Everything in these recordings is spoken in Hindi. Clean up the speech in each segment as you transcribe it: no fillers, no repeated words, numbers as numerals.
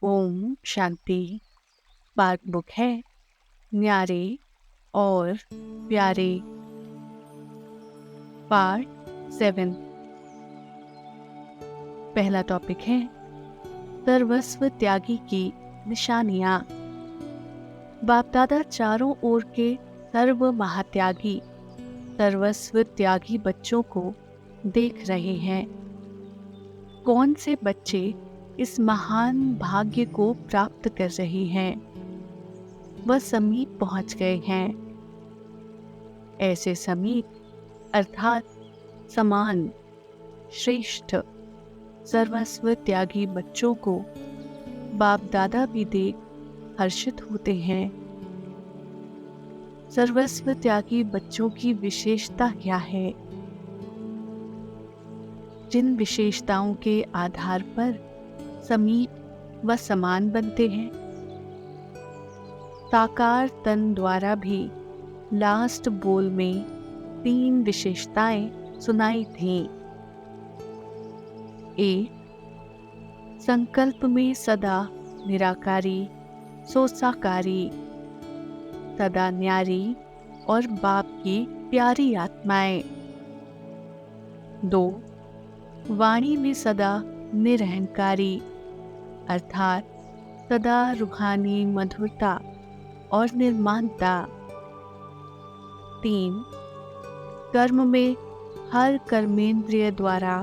ओम शांति। पाठ बुक है न्यारे और प्यारे, पार्ट 7। पहला टॉपिक है सर्वस्व त्यागी की निशानियां। बाप दादा चारों ओर के सर्व महात्यागी, सर्वस्व त्यागी बच्चों को देख रहे हैं। कौन से बच्चे इस महान भाग्य को प्राप्त कर रहे हैं, वह समीप पहुंच गए हैं। ऐसे समीप अर्थात समान, श्रेष्ठ, सर्वस्व त्यागी बच्चों को बाप दादा भी देख हर्षित होते हैं। सर्वस्व त्यागी बच्चों की विशेषता क्या है? जिन विशेषताओं के आधार पर समीप व समान बनते हैं। साकार तन द्वारा भी लास्ट बोल में 3 विशेषताएं सुनाई थीं। 1. संकल्प में सदा निराकारी, सोसाकारी, सदा न्यारी और बाप की प्यारी आत्माएं। 2. वाणी में सदा निरहंकारी, अर्थात सदा रूहानी मधुरता और निर्माणता। 3. कर्म में हर कर्मेंद्रिय द्वारा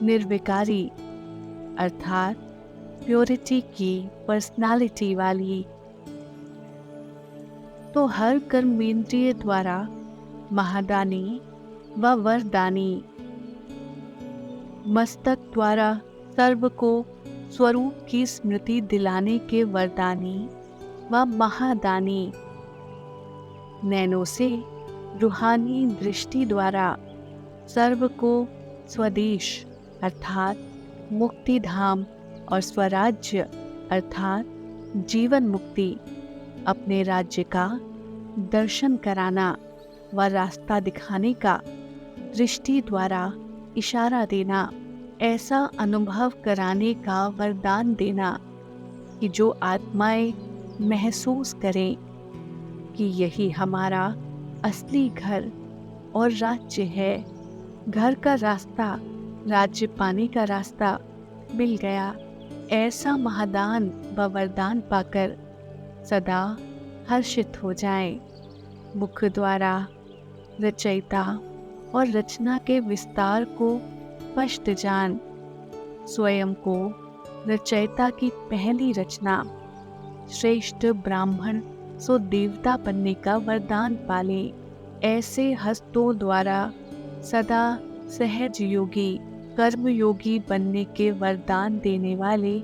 निर्विकारी, अर्थात प्योरिटी की पर्सनालिटी वाली। तो हर कर्मेंद्रिय द्वारा महादानी व वरदानी, मस्तक द्वारा सर्व को स्वरूप की स्मृति दिलाने के वरदानी व महादानी, नैनों से रूहानी दृष्टि द्वारा सर्व को स्वदेश अर्थात मुक्ति धाम और स्वराज्य अर्थात जीवन मुक्ति, अपने राज्य का दर्शन कराना व रास्ता दिखाने का दृष्टि द्वारा इशारा देना, ऐसा अनुभव कराने का वरदान देना कि जो आत्माएं महसूस करें कि यही हमारा असली घर और राज्य है। घर का रास्ता, राज्य पाने का रास्ता मिल गया। ऐसा महादान व वरदान पाकर सदा हर्षित हो जाएं। मुख द्वारा रचयिता और रचना के विस्तार को स्पष्ट जान, स्वयं को रचयिता की पहली रचना, श्रेष्ठ ब्राह्मण सो देवता बनने का वरदान पाले। ऐसे हस्तों द्वारा सदा सहज योगी, कर्मयोगी बनने के वरदान देने वाले,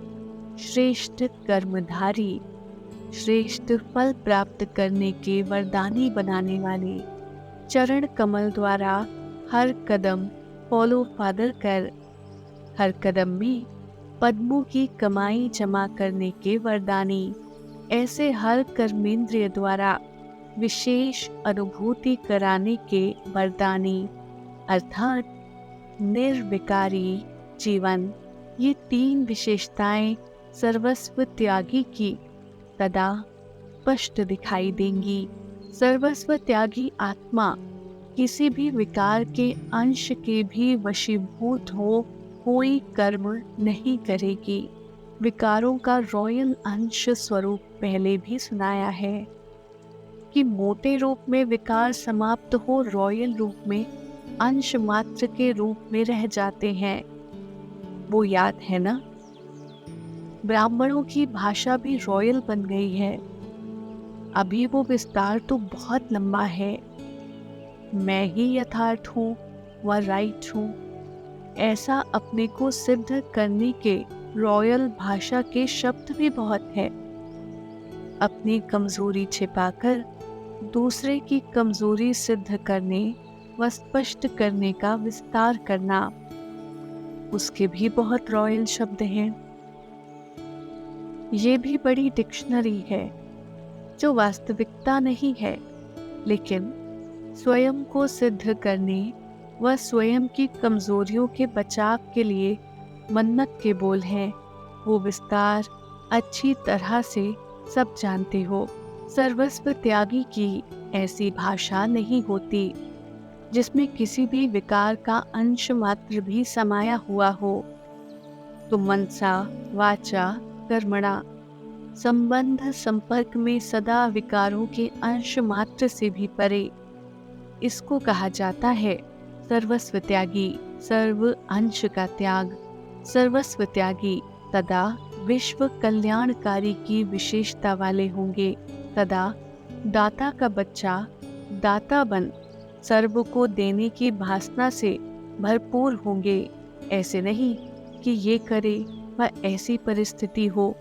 श्रेष्ठ कर्मधारी, श्रेष्ठ फल प्राप्त करने के वरदानी बनाने वाले, चरण कमल द्वारा हर कदम फॉलो फादर कर, हर कदम में पद्मों की कमाई जमा करने के वरदानी, ऐसे हर कर्मेंद्रिय द्वारा विशेष अनुभूति कराने के वरदानी, अर्थात निर्विकारी जीवन। ये 3 विशेषताएं सर्वस्व त्यागी की सदा स्पष्ट दिखाई देंगी। सर्वस्व त्यागी आत्मा किसी भी विकार के अंश के भी वशीभूत हो कोई कर्म नहीं करेगी। विकारों का रॉयल अंश स्वरूप पहले भी सुनाया है कि मोटे रूप में विकार समाप्त हो रॉयल रूप में अंश मात्र के रूप में रह जाते हैं। वो याद है ना? ब्राह्मणों की भाषा भी रॉयल बन गई है। अभी वो विस्तार तो बहुत लंबा है। मैं ही यथार्थ हूँ व राइट हूँ, ऐसा अपने को सिद्ध करने के रॉयल भाषा के शब्द भी बहुत है। अपनी कमजोरी छिपाकर दूसरे की कमजोरी सिद्ध करने व स्पष्ट करने का विस्तार करना, उसके भी बहुत रॉयल शब्द हैं। ये भी बड़ी डिक्शनरी है जो वास्तविकता नहीं है, लेकिन स्वयं को सिद्ध करने व स्वयं की कमजोरियों के बचाव के लिए मन्नत के बोल हैं। वो विस्तार अच्छी तरह से सब जानते हो। सर्वस्व त्यागी की ऐसी भाषा नहीं होती जिसमें किसी भी विकार का अंश मात्र भी समाया हुआ हो। तो मनसा वाचा कर्मणा संबंध संपर्क में सदा विकारों के अंश मात्र से भी परे, इसको कहा जाता है सर्वस्व त्यागी। सर्व अंश का त्याग। सर्वस्व त्यागी तदा विश्व कल्याणकारी की विशेषता वाले होंगे। तदा दाता का बच्चा दाता बन सर्व को देने की भासना से भरपूर होंगे। ऐसे नहीं कि ये करे वह ऐसी परिस्थिति हो,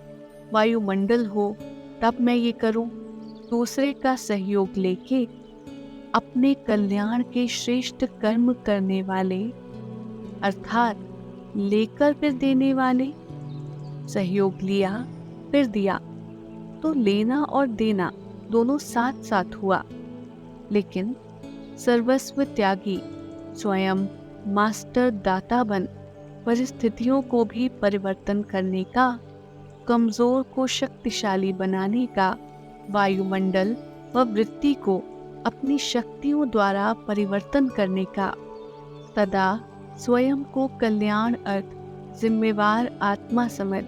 वायुमंडल हो तब मैं ये करूं। दूसरे का सहयोग लेके अपने कल्याण के श्रेष्ठ कर्म करने वाले, अर्थात लेकर फिर देने वाले। सहयोग लिया फिर दिया, तो लेना और देना दोनों साथ साथ हुआ। लेकिन सर्वस्व त्यागी स्वयं मास्टर दाता बन परिस्थितियों को भी परिवर्तन करने का, कमजोर को शक्तिशाली बनाने का, वायुमंडल व वृत्ति को अपनी शक्तियों द्वारा परिवर्तन करने का, तदा स्वयं को कल्याण अर्थ जिम्मेवार आत्मा समझ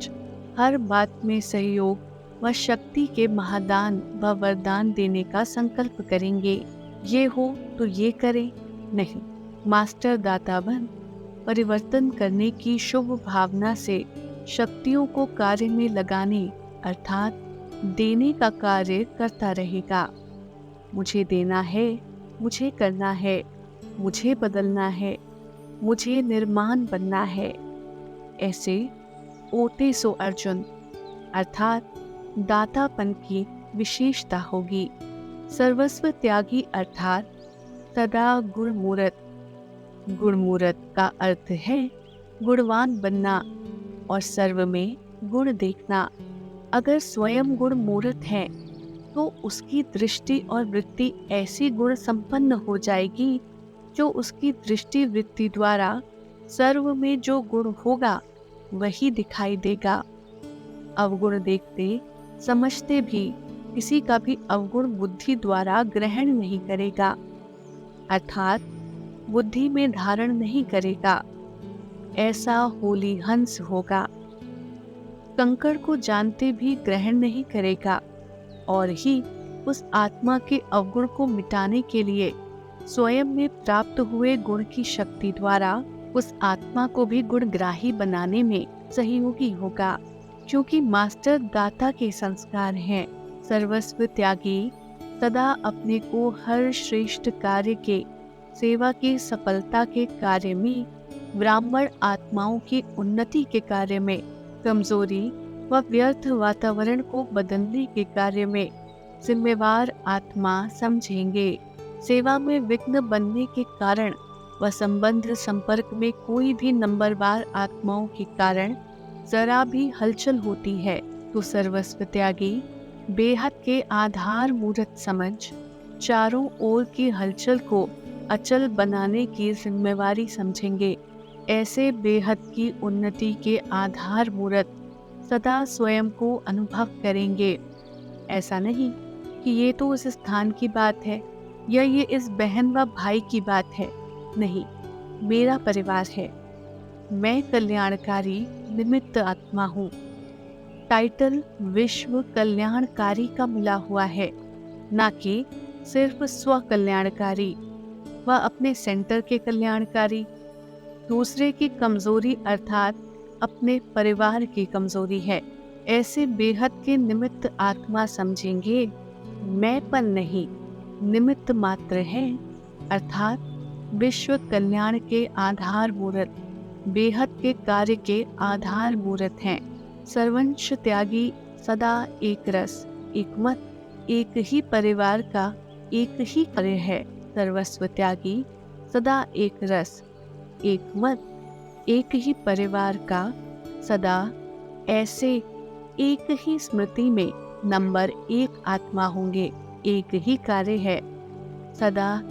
हर बात में सहयोग व शक्ति के महादान व वरदान देने का संकल्प करेंगे। ये हो तो ये करें, नहीं मास्टर दाता बन परिवर्तन करने की शुभ भावना से शक्तियों को कार्य में लगाने अर्थात देने का कार्य करता रहेगा। मुझे देना है, मुझे करना है, मुझे बदलना है, मुझे निर्माण बनना है, ऐसे ओटे सो अर्जुन अर्थात दातापन की विशेषता होगी। सर्वस्व त्यागी अर्थात सदा गुणमूर्त। गुणमूर्त का अर्थ है गुणवान बनना और सर्व में गुण देखना। अगर स्वयं गुणमूर्त है तो उसकी दृष्टि और वृत्ति ऐसी गुण संपन्न हो जाएगी जो उसकी दृष्टि वृत्ति द्वारा सर्व में जो गुण होगा वही दिखाई देगा। अवगुण देखते समझते भी किसी का भी अवगुण बुद्धि द्वारा ग्रहण नहीं करेगा, अर्थात बुद्धि में धारण नहीं करेगा। ऐसा होली हंस होगा। कंकड़ को जानते भी ग्रहण नहीं करेगा और ही उस आत्मा के अवगुण को मिटाने के लिए स्वयं में प्राप्त हुए गुण की शक्ति द्वारा उस आत्मा को भी गुणग्राही बनाने में सहयोगी होगा, क्योंकि मास्टर दाता के संस्कार हैं। सर्वस्व त्यागी सदा अपने को हर श्रेष्ठ कार्य के, सेवा की सफलता के कार्य में, ब्राह्मण आत्माओं की उन्नति के कार्य में, कमजोरी व व्यर्थ वातावरण को बदलने के कार्य में जिम्मेवार आत्मा समझेंगे। सेवा में विघ्न बनने के कारण व संबंध संपर्क में कोई भी नंबरवार आत्माओं के कारण जरा भी हलचल होती है तो सर्वस्व त्यागी बेहद के आधार मूर्त समझ चारों ओर की हलचल को अचल बनाने की जिम्मेवारी समझेंगे। ऐसे बेहद की उन्नति के आधार मूर्त सदा स्वयं को अनुभव करेंगे। ऐसा नहीं कि ये तो उस स्थान की बात है या ये इस बहन व भाई की बात है, नहीं, मेरा परिवार है, मैं कल्याणकारी निमित्त आत्मा हूँ। टाइटल विश्व कल्याणकारी का मिला हुआ है, ना कि सिर्फ स्व कल्याणकारी व अपने सेंटर के कल्याणकारी। दूसरे की कमजोरी अर्थात अपने परिवार की कमजोरी है। ऐसे बेहद के निमित्त आत्मा समझेंगे। मैंपन नहीं, निमित्त मात्र है, अर्थात विश्व कल्याण के आधार मूर्त, बेहद के कार्य के आधार मूर्त हैं। सर्वंश त्यागी सदा एक रस, एक मत, एक ही परिवार का एक ही कार्य है। सर्वस्व त्यागी सदा एक रस, एक मत, एक ही परिवार का सदा ऐसे एक ही स्मृति में नंबर एक आत्मा होंगे। एक ही कार्य है, सदा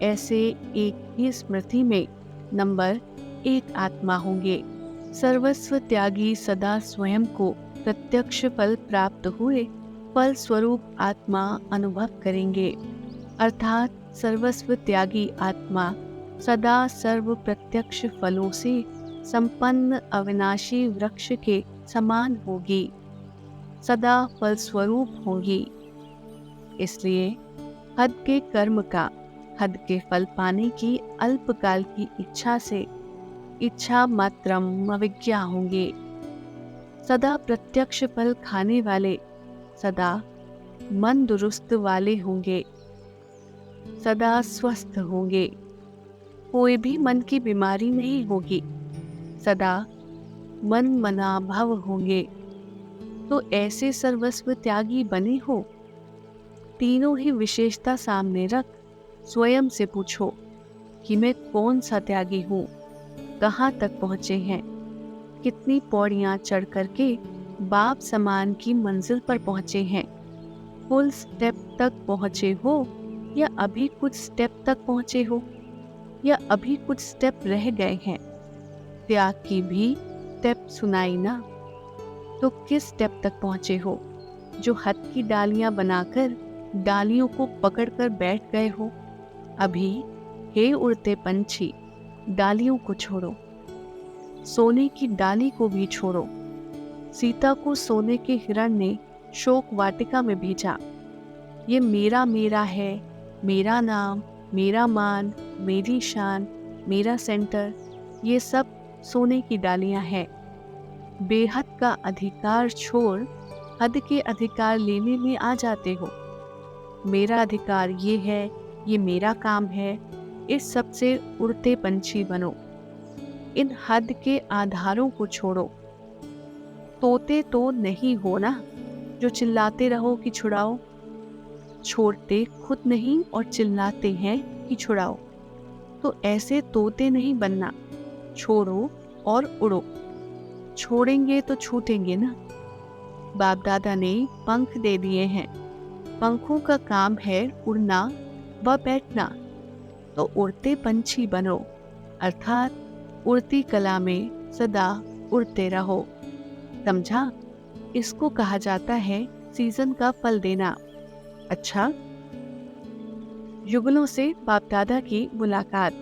ऐसे एक ही स्मृति में नंबर एक आत्मा होंगे। सर्वस्व त्यागी सदा स्वयं को प्रत्यक्ष फल प्राप्त हुए फल स्वरूप आत्मा अनुभव करेंगे, अर्थात सर्वस्व त्यागी आत्मा सदा सर्व प्रत्यक्ष फलों से संपन्न अविनाशी वृक्ष के समान होगी, सदा फल स्वरूप होगी। इसलिए हद के कर्म का हद के फल पाने की अल्पकाल की इच्छा से इच्छा मात्रम अविज्ञा होंगे। सदा प्रत्यक्ष फल खाने वाले सदा मन दुरुस्त वाले होंगे, सदा स्वस्थ होंगे, कोई भी मन की बीमारी नहीं होगी, सदा मन मना भव होंगे। तो ऐसे सर्वस्व त्यागी बने हो। तीनों ही विशेषता सामने रख स्वयं से पूछो कि मैं कौन सा त्यागी हूँ, कहाँ तक पहुँचे हैं, कितनी पौड़ियाँ चढ़ करके बाप समान की मंजिल पर पहुँचे हैं, फुल स्टेप तक पहुँचे हो या अभी कुछ स्टेप तक पहुँचे हो या अभी कुछ स्टेप रह गए हैं। त्याग की भी स्टेप सुनाई ना, तो किस स्टेप तक पहुँचे हो जो हद की डालियाँ बनाकर डालियों को पकड़कर बैठ गए हो। अभी हे उड़ते पंछी, डालियों को छोड़ो, सोने की डाली को भी छोड़ो। सीता को सोने के हिरण ने शोक वाटिका में भेजा। ये मेरा मेरा है, मेरा नाम, मेरा मान, मेरी शान, मेरा सेंटर, ये सब सोने की डालियां हैं। बेहद का अधिकार छोड़ हद के अधिकार लेने में आ जाते हो। मेरा अधिकार ये है, ये मेरा काम है, इस सब से उड़ते पंछी बनो। इन हद के आधारों को छोड़ो। तोते तो नहीं हो ना जो चिल्लाते रहो कि छुड़ाओ। छोड़ते खुद नहीं और चिल्लाते हैं कि छुड़ाओ। तो ऐसे तोते नहीं बनना, छोड़ो और उड़ो। छोड़ेंगे तो छूटेंगे ना। बाप दादा ने पंख दे दिए हैं, पंखों का काम है उड़ना व बैठना। तो उड़ते पंछी बनो, अर्थात उड़ती कला में सदा उड़ते रहो। समझा? इसको कहा जाता है सीजन का फल देना। अच्छा, युगलों से बाप दादा की मुलाकात।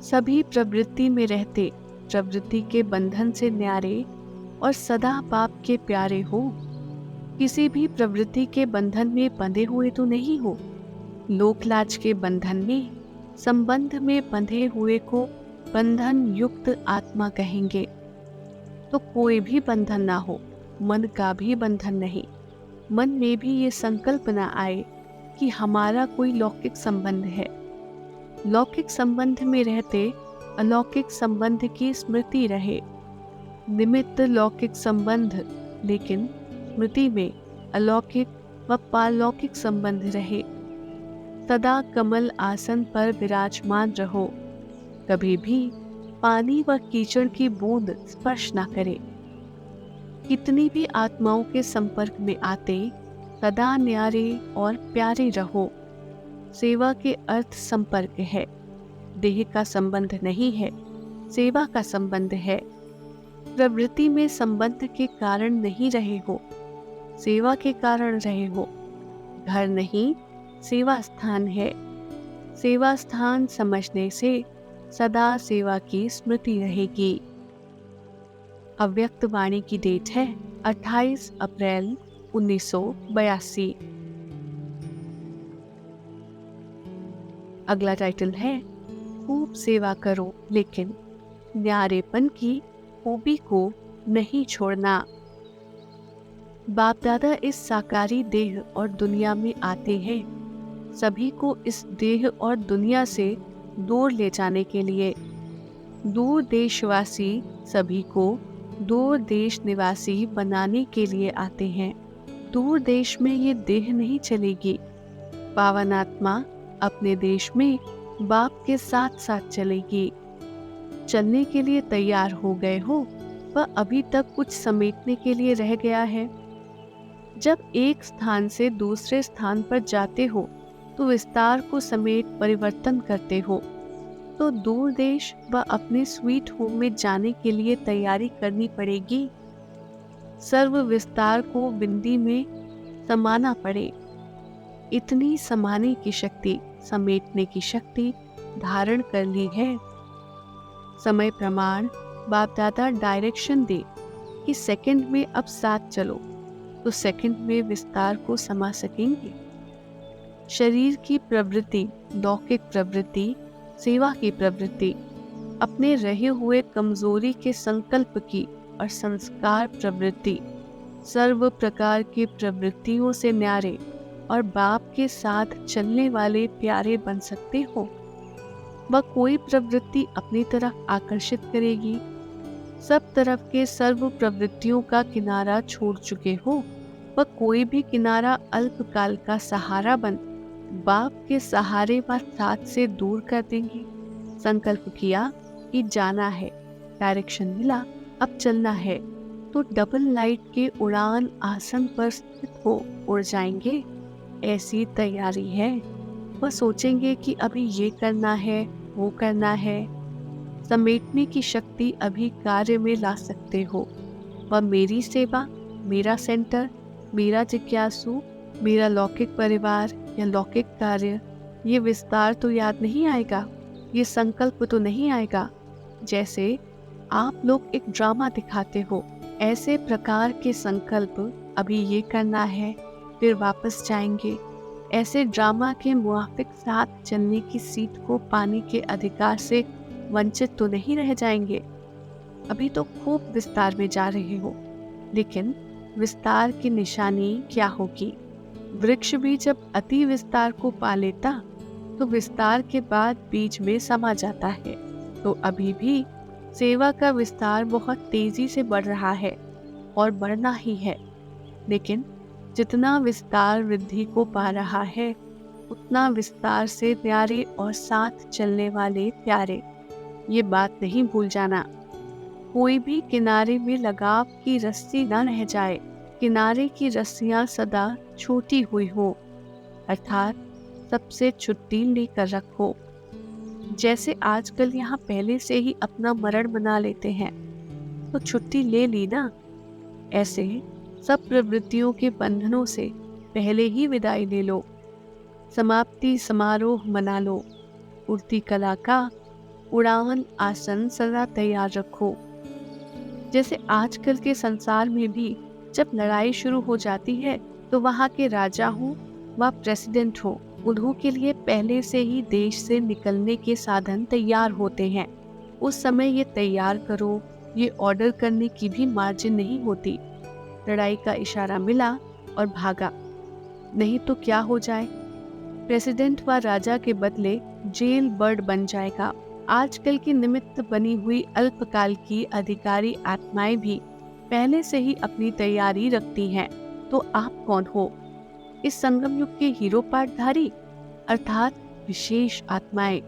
सभी प्रवृत्ति में रहते, प्रवृत्ति के बंधन से न्यारे और सदा बाप के प्यारे हो। किसी भी प्रवृत्ति के बंधन में बंधे हुए तो नहीं हो। लोक लाज के बंधन में, संबंध में बंधे हुए को बंधन युक्त आत्मा कहेंगे। तो कोई भी बंधन ना हो, मन का भी बंधन नहीं। मन में भी ये संकल्प ना आए कि हमारा कोई लौकिक संबंध है। लौकिक संबंध में रहते अलौकिक संबंध की स्मृति रहे। निमित्त लौकिक संबंध, लेकिन स्मृति में अलौकिक व पारलौकिक संबंध रहे। सदा कमल आसन पर विराजमान रहो। कभी भी पानी व कीचड़ की बूंद स्पर्श न करे। कितनी भी आत्माओं के संपर्क में आते सदा न्यारे और प्यारे रहो। सेवा के अर्थ संपर्क है, देह का संबंध नहीं है, सेवा का संबंध है। प्रवृत्ति में संबंध के कारण नहीं रहे हो, सेवा के कारण रहे हो। घर नहीं, सेवा स्थान है। सेवा स्थान समझने से सदा सेवा की स्मृति रहेगी। अव्यक्त वाणी की डेट है 28 अप्रैल 1982। अगला टाइटल है खूब सेवा करो लेकिन न्यारेपन की खूबी को नहीं छोड़ना। बाप दादा इस साकारी देह और दुनिया में आते हैं सभी को इस देह और दुनिया से दूर ले जाने के लिए। दूर देशवासी सभी को दूर देश निवासी बनाने के लिए आते हैं। दूर देश में ये देह नहीं चलेगी। पावन आत्मा अपने देश में बाप के साथ साथ चलेगी। चलने के लिए तैयार हो गए हो वह अभी तक कुछ समेटने के लिए रह गया है। जब एक स्थान से दूसरे स्थान पर जाते हो तो विस्तार को समेट परिवर्तन करते हो। तो दूर देश व अपने स्वीट होम में जाने के लिए तैयारी करनी पड़ेगी। सर्व विस्तार को बिंदी में समाना पड़े। इतनी समाने की शक्ति, समेटने की शक्ति धारण कर ली है। समय प्रमाण बाप दादा डायरेक्शन दे कि सेकंड में अब साथ चलो, तो सेकंड में विस्तार को समा सकेंगे। शरीर की प्रवृत्ति, लौकिक प्रवृत्ति, सेवा की प्रवृत्ति, अपने रहे हुए कमजोरी के संकल्प की और संस्कार प्रवृत्ति, सर्व प्रकार की प्रवृत्तियों से न्यारे और बाप के साथ चलने वाले प्यारे बन सकते हो। वह कोई प्रवृत्ति अपनी तरफ आकर्षित करेगी। सब तरफ के सर्व प्रवृत्तियों का किनारा छोड़ चुके हो। वह कोई भी किनारा अल्पकाल का सहारा बन बाप के सहारे व साथ से दूर कर देंगे। संकल्प किया कि जाना है, डायरेक्शन मिला, अब चलना है, तो डबल लाइट के उड़ान आसन पर स्थित हो उड़ जाएंगे। ऐसी तैयारी है। वह सोचेंगे कि अभी ये करना है, वो करना है। समेटने की शक्ति अभी कार्य में ला सकते हो। वह मेरी सेवा, मेरा सेंटर, मेरा जिज्ञासु, मेरा लौकिक परिवार या लौकिक कार्य, ये विस्तार तो याद नहीं आएगा, ये संकल्प तो नहीं आएगा। जैसे आप लोग एक ड्रामा दिखाते हो, ऐसे प्रकार के संकल्प अभी ये करना है, फिर वापस जाएंगे। ऐसे ड्रामा के मुआफिक साथ चलने की सीट को पाने के अधिकार से वंचित तो नहीं रह जाएंगे। अभी तो खूब विस्तार में जा रहे हो, लेकिन विस्तार की निशानी क्या होगी? वृक्ष भी जब अति विस्तार को पा लेता तो विस्तार के बाद बीज में समा जाता है। तो अभी भी सेवा का विस्तार बहुत तेजी से बढ़ रहा है और बढ़ना ही है। लेकिन जितना विस्तार वृद्धि को पा रहा है, उतना विस्तार से प्यारे और साथ चलने वाले प्यारे। ये बात नहीं भूल जाना। कोई भी किनारे में लगाव की रस्सी न रह जाए। किनारे की रस्सियां सदा छोटी हुई हो, अर्थात सबसे छुट्टी लेकर रखो। जैसे आजकल यहाँ पहले से ही अपना मरण बना लेते हैं, तो छुट्टी ले ली ना। ऐसे सब प्रवृत्तियों के बंधनों से पहले ही विदाई ले लो। समाप्ति समारोह मना लो। उड़ती कला का उड़ान आसन सदा तैयार रखो। जैसे आजकल के संसार में भी जब लड़ाई शुरू हो जाती है, तो वहाँ के राजा हो व प्रेसिडेंट हो, उन्हों के लिए पहले से ही देश से निकलने के साधन तैयार होते हैं। उस समय ये तैयार करो, ये ऑर्डर करने की भी मार्जिन नहीं होती। लड़ाई का इशारा मिला और भागा, नहीं तो क्या हो जाए? प्रेसिडेंट व राजा के बदले जेल बर्ड बन जाएगा। आजकल की निमित्त बनी हुई अल्पकाल की अधिकारी आत्माएं भी पहले से ही अपनी तैयारी रखती हैं। तो आप कौन हो? इस संगम युग के हीरो पाठधारी, अर्थात विशेष आत्माएं।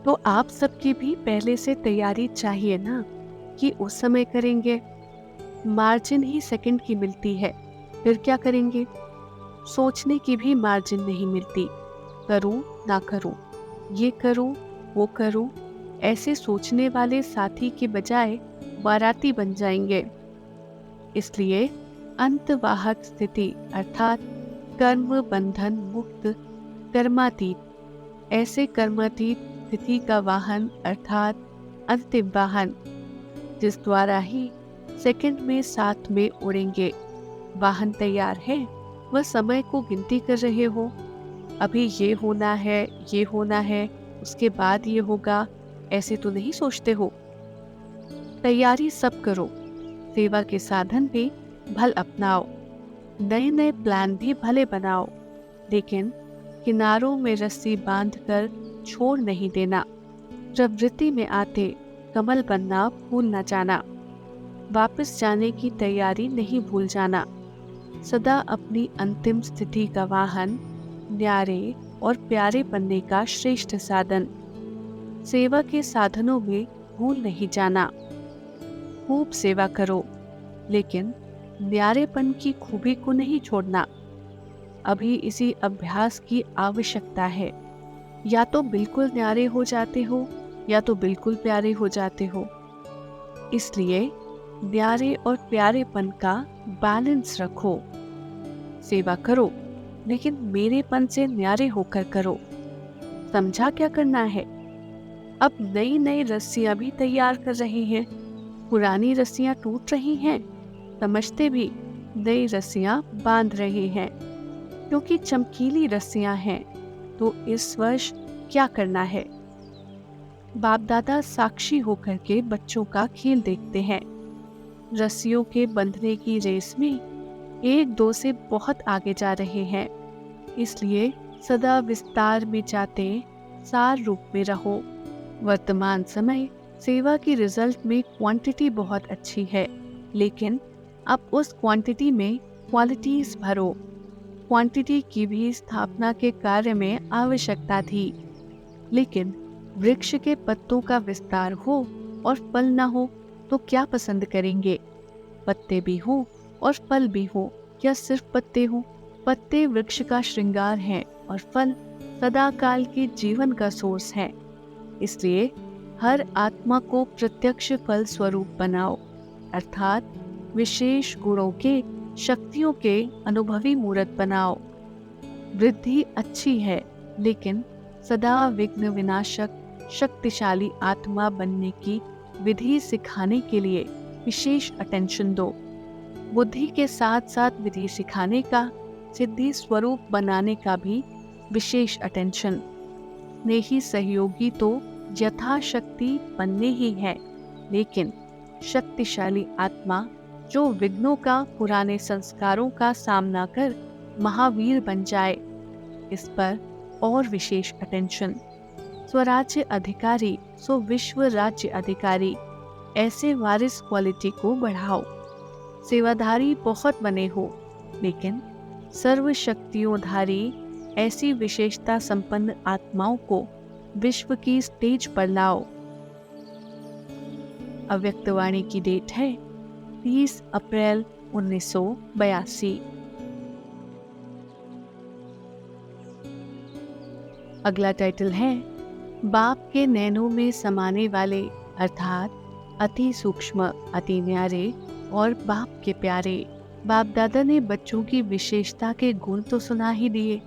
तो आप सबकी भी पहले से तैयारी चाहिए ना, कि उस समय करेंगे। मार्जिन ही सेकंड की मिलती है, फिर क्या करेंगे? सोचने की भी मार्जिन नहीं मिलती। करूं ना करूं, ये करूं वो करूं, ऐसे सोचने वाले साथी के बजाय बाराती बन जाएंगे। इसलिए अंतवाहक स्थिति अर्थात कर्म बंधन मुक्त कर्मातीत, ऐसे कर्मातीत स्थिति का वाहन अर्थात अंतिम वाहन, जिस द्वारा ही सेकंड में साथ में उड़ेंगे। वाहन तैयार है, वह समय को गिनती कर रहे हो। अभी ये होना है, ये होना है, उसके बाद ये होगा, ऐसे तो नहीं सोचते हो। तैयारी सब करो। सेवा के साधन भी भल अपनाओ, नए नए प्लान भी भले बनाओ, लेकिन किनारों में रस्सी बांधकर छोड़ नहीं देना। प्रवृत्ति में आते कमल बनना भूल न जाना। वापस जाने की तैयारी नहीं भूल जाना। सदा अपनी अंतिम स्थिति का वाहन, न्यारे और प्यारे बनने का श्रेष्ठ साधन। सेवा के साधनों में भूल नहीं जाना। खूब सेवा करो, लेकिन न्यारेपन की खूबी को नहीं छोड़ना। अभी इसी अभ्यास की आवश्यकता है। या तो बिल्कुल न्यारे हो जाते हो, या तो बिल्कुल प्यारे हो जाते हो। इसलिए न्यारे और प्यारेपन का बैलेंस रखो। सेवा करो, लेकिन मेरेपन से न्यारे होकर करो। समझा क्या करना है? अब नई नई रस्सियां भी तैयार कर रहे हैं। पुरानी रस्सियां टूट रही हैं, समझते भी नई रस्सियां बांध रहे हैं, क्योंकि चमकीली रस्सियां हैं। तो इस वर्ष क्या करना है? बाप दादा साक्षी होकर के बच्चों का खेल देखते हैं। रस्सियों के बंधने की रेस में एक दो से बहुत आगे जा रहे हैं, इसलिए सदा विस्तार में जाते सार रूप में रहो। वर्तमान समय सेवा की रिजल्ट में क्वांटिटी बहुत अच्छी है, लेकिन अब उस क्वांटिटी में क्वालिटीज भरो। क्वांटिटी की भी स्थापना के कार्य में आवश्यकता थी, लेकिन वृक्ष के पत्तों का विस्तार हो और फल न हो तो क्या पसंद करेंगे? पत्ते भी हो और फल भी हो, या सिर्फ पत्ते हो? पत्ते वृक्ष का श्रृंगार हैं और फल सदाकाल के जीवन का सोर्स है। इसलिए हर आत्मा को प्रत्यक्ष फल स्वरूप बनाओ, अर्थात विशेष गुणों के, शक्तियों के अनुभवी मूर्त बनाओ। वृद्धि अच्छी है, लेकिन सदा विघ्न विनाशक शक्तिशाली आत्मा बनने की विधि सिखाने के लिए विशेष अटेंशन दो। बुद्धि के साथ साथ विधि सिखाने का, सिद्धि स्वरूप बनाने का भी विशेष अटेंशन। स्नेही सहयोगी तो यथाशक्ति बनने ही है, लेकिन शक्तिशाली आत्मा जो विघ्नों का, पुराने संस्कारों का सामना कर महावीर बन जाए, इस पर और विशेष अटेंशन। स्वराज्य अधिकारी सो विश्व राज्य अधिकारी, ऐसे वारिस क्वालिटी को बढ़ाओ। सेवाधारी बहुत बने हो, लेकिन सर्वशक्तियोंधारी ऐसी विशेषता संपन्न आत्माओं को विश्व की स्टेज पर लाओ। अव्यक्तवाणी की डेट है 30 अप्रैल 1982। अगला टाइटल है बाप के नैनों में समाने वाले, अर्थात अति सूक्ष्म, अति न्यारे और बाप के प्यारे। बाप दादा ने बच्चों की विशेषता के गुण तो सुना ही दिए।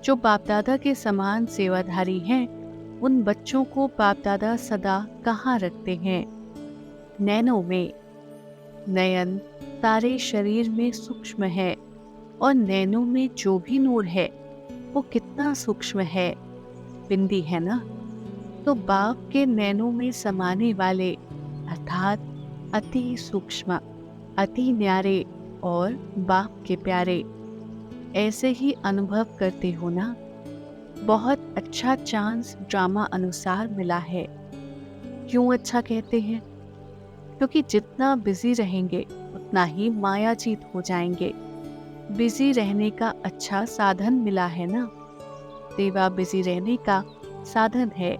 जो बाप दादा के समान सेवाधारी हैं, उन बच्चों को बाप दादा सदा कहाँ रखते हैं? नैनों में। नयन सारे शरीर में सूक्ष्म है, और नैनों में जो भी नूर है वो कितना सूक्ष्म है, बिंदी है ना। तो बाप के नैनों में समाने वाले, अर्थात अति सूक्ष्म, अति न्यारे और बाप के प्यारे, ऐसे ही अनुभव करते हो ना। बहुत अच्छा चांस ड्रामा अनुसार मिला है। क्यों अच्छा कहते हैं? क्योंकि जितना बिजी रहेंगे उतना ही मायाजीत हो जाएंगे। बिजी रहने का अच्छा साधन मिला है ना। सेवा बिजी रहने का साधन है।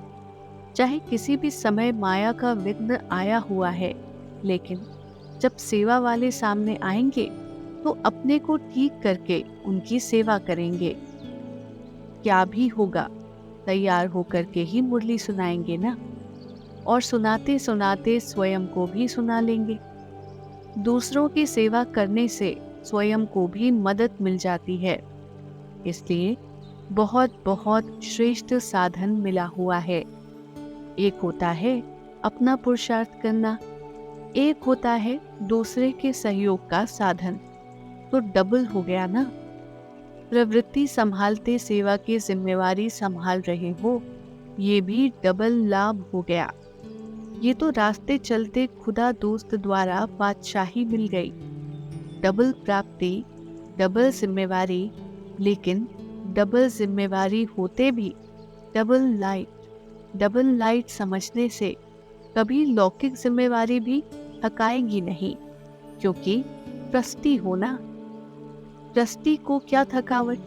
चाहे किसी भी समय माया का विघ्न आया हुआ है, लेकिन जब सेवा वाले सामने आएंगे तो अपने को ठीक करके उनकी सेवा करेंगे। क्या भी होगा, तैयार होकर के ही मुरली सुनाएंगे ना, और सुनाते सुनाते स्वयं को भी सुना लेंगे। दूसरों की सेवा करने से स्वयं को भी मदद मिल जाती है। इसलिए बहुत बहुत श्रेष्ठ साधन मिला हुआ है। एक होता है अपना पुरुषार्थ करना, एक होता है दूसरे के सहयोग का साधन। तो डबल हो गया ना। प्रवृत्ति संभालते सेवा की जिम्मेवारी संभाल रहे हो, ये भी डबल लाभ हो गया। ये तो रास्ते चलते खुदा दोस्त द्वारा बादशाही मिल गई। डबल प्राप्ति, डबल जिम्मेवारी, लेकिन डबल जिम्मेवारी होते भी डबल लाइट समझने से कभी लौकिक जिम्मेवारी भी थकाएगी नहीं, क्योंकि ट्रस्टी हो ना। ट्रस्टी को क्या थकावट?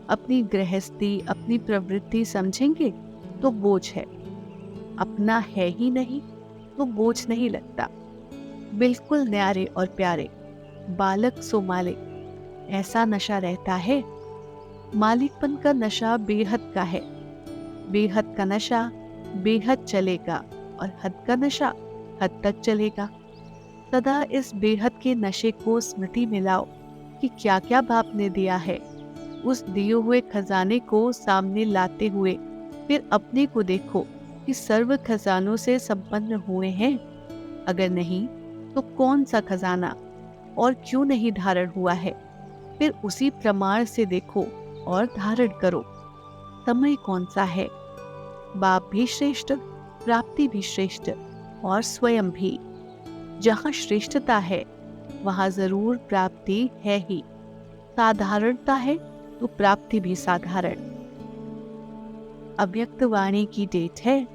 अपनी गृहस्थी, अपनी प्रवृत्ति समझेंगे तो बोझ है, अपना है ही नहीं तो बोझ नहीं लगता। बिल्कुल न्यारे और प्यारे, बालक सो मालिक, ऐसा नशा रहता है। मालिकपन का नशा बेहद का है। बेहद का नशा बेहद चलेगा, और हद का नशा हद तक चलेगा। सदा इस बेहद के नशे को स्मृति में लाओ कि क्या क्या बाप ने दिया है। उस दिए हुए खजाने को सामने लाते हुए फिर अपने को देखो कि सर्व खजानों से संपन्न हुए हैं। अगर नहीं तो कौन सा खजाना और क्यों नहीं धारण हुआ है, फिर उसी प्रमाण से देखो और धारण करो। समय कौन सा है? बाप भी श्रेष्ठ, प्राप्ति भी श्रेष्ठ और स्वयं भी। जहाँ श्रेष्ठता है वहाँ जरूर प्राप्ति है ही। साधारणता है तो प्राप्ति भी साधारण। अव्यक्त वाणी की डेट है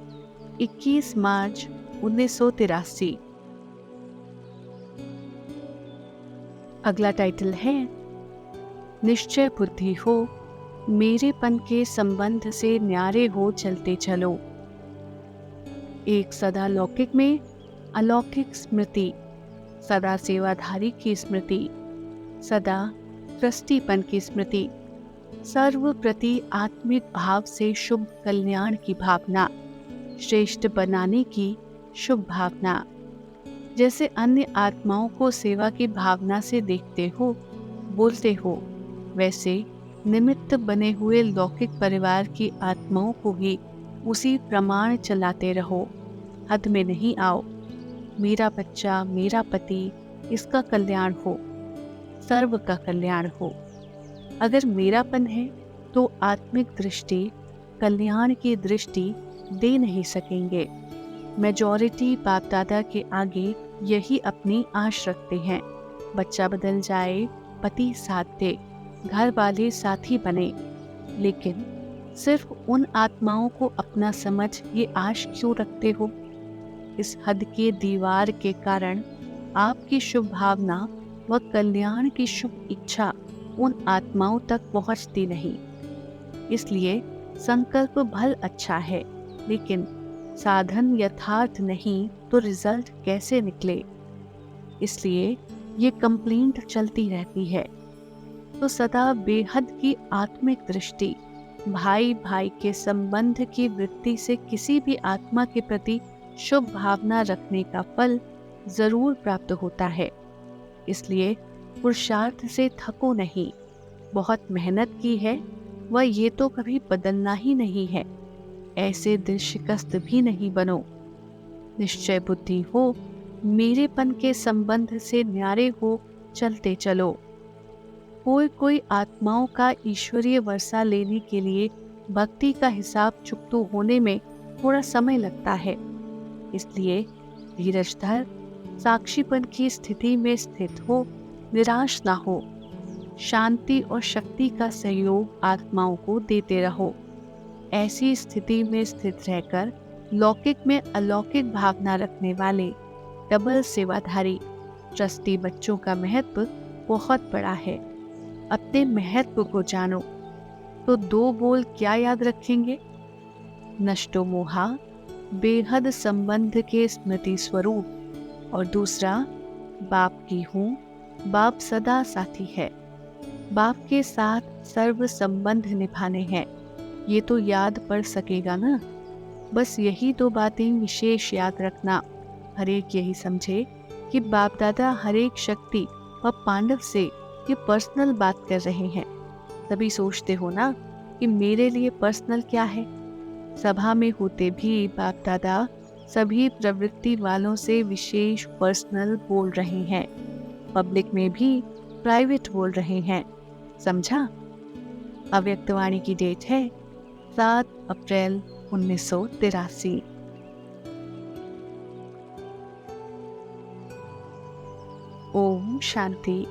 21 मार्च 1983। अगला टाइटल है निश्चय बुद्धि हो, मेरेपन के संबंध से न्यारे हो चलते चलो। एक सदा लौकिक में अलौकिक स्मृति, सदा सेवाधारी की स्मृति, सदा ट्रस्टीपन की स्मृति, सर्व प्रति आत्मिक भाव से शुभ कल्याण की भावना, श्रेष्ठ बनाने की शुभ भावना। जैसे अन्य आत्माओं को सेवा की भावना से देखते हो, बोलते हो, वैसे निमित्त बने हुए लौकिक परिवार की आत्माओं को भी उसी प्रमाण चलाते रहो। हद में नहीं आओ। मेरा बच्चा, मेरा पति, इसका कल्याण हो, सर्व का कल्याण हो। अगर मेरापन है तो आत्मिक दृष्टि, कल्याण की दृष्टि दे नहीं सकेंगे। मेजॉरिटी बाप दादा के आगे यही अपनी आश रखते हैं। बच्चा बदल जाए, पति साथ दे, घर वाले साथी बने। लेकिन सिर्फ उन आत्माओं को अपना समझ ये आश क्यों रखते हो? इस हद के दीवार के कारण आपकी शुभ भावना व कल्याण की शुभ इच्छा उन आत्माओं तक पहुंचती नहीं। इसलिए संकल्प भल अच्छा है, लेकिन साधन यथार्थ नहीं तो रिजल्ट कैसे निकले? इसलिए ये कंप्लेंट चलती रहती है। तो सदा बेहद की आत्मिक दृष्टि, भाई भाई के संबंध की वृत्ति से किसी भी आत्मा के प्रति शुभ भावना रखने का फल जरूर प्राप्त होता है। इसलिए पुरुषार्थ से थको नहीं। बहुत मेहनत की है वह ये तो कभी बदलना ही नहीं है। ऐसे दिल शिकस्त भी नहीं बनो। निश्चय बुद्धि हो, मेरेपन के संबंध से न्यारे हो चलते चलो। कोई आत्माओं का ईश्वरीय वर्षा लेने के लिए भक्ति का हिसाब चुकतो होने में थोड़ा समय लगता है। इसलिए धीरज धर, साक्षीपन की स्थिति में स्थित हो, निराश ना हो। शांति और शक्ति का सहयोग आत्माओं को देते रहो। ऐसी स्थिति में स्थित रहकर लौकिक में अलौकिक भावना रखने वाले डबल सेवाधारी ट्रस्टी बच्चों का महत्व बहुत बड़ा है। अपने महत्व को जानो। तो दो बोल क्या याद रखेंगे? नष्टो मोहा, बेहद संबंध के स्मृति स्वरूप, और दूसरा बाप की हूँ, बाप सदा साथी है। बाप के साथ सर्व संबंध निभाने हैं। ये तो याद पड़ सकेगा ना? बस यही दो बातें विशेष याद रखना। हरेक यही समझे कि बाप दादा हरेक शक्ति व पांडव से ये पर्सनल बात कर रहे हैं। तभी सोचते हो ना कि मेरे लिए पर्सनल क्या है? सभा में होते भी बाप दादा सभी प्रवृत्ति वालों से विशेष पर्सनल बोल रहे हैं, पब्लिक में भी प्राइवेट बोल रहे हैं। समझा? अव्यक्त वाणी की डेट है 7 अप्रैल 1983। ओम शांति।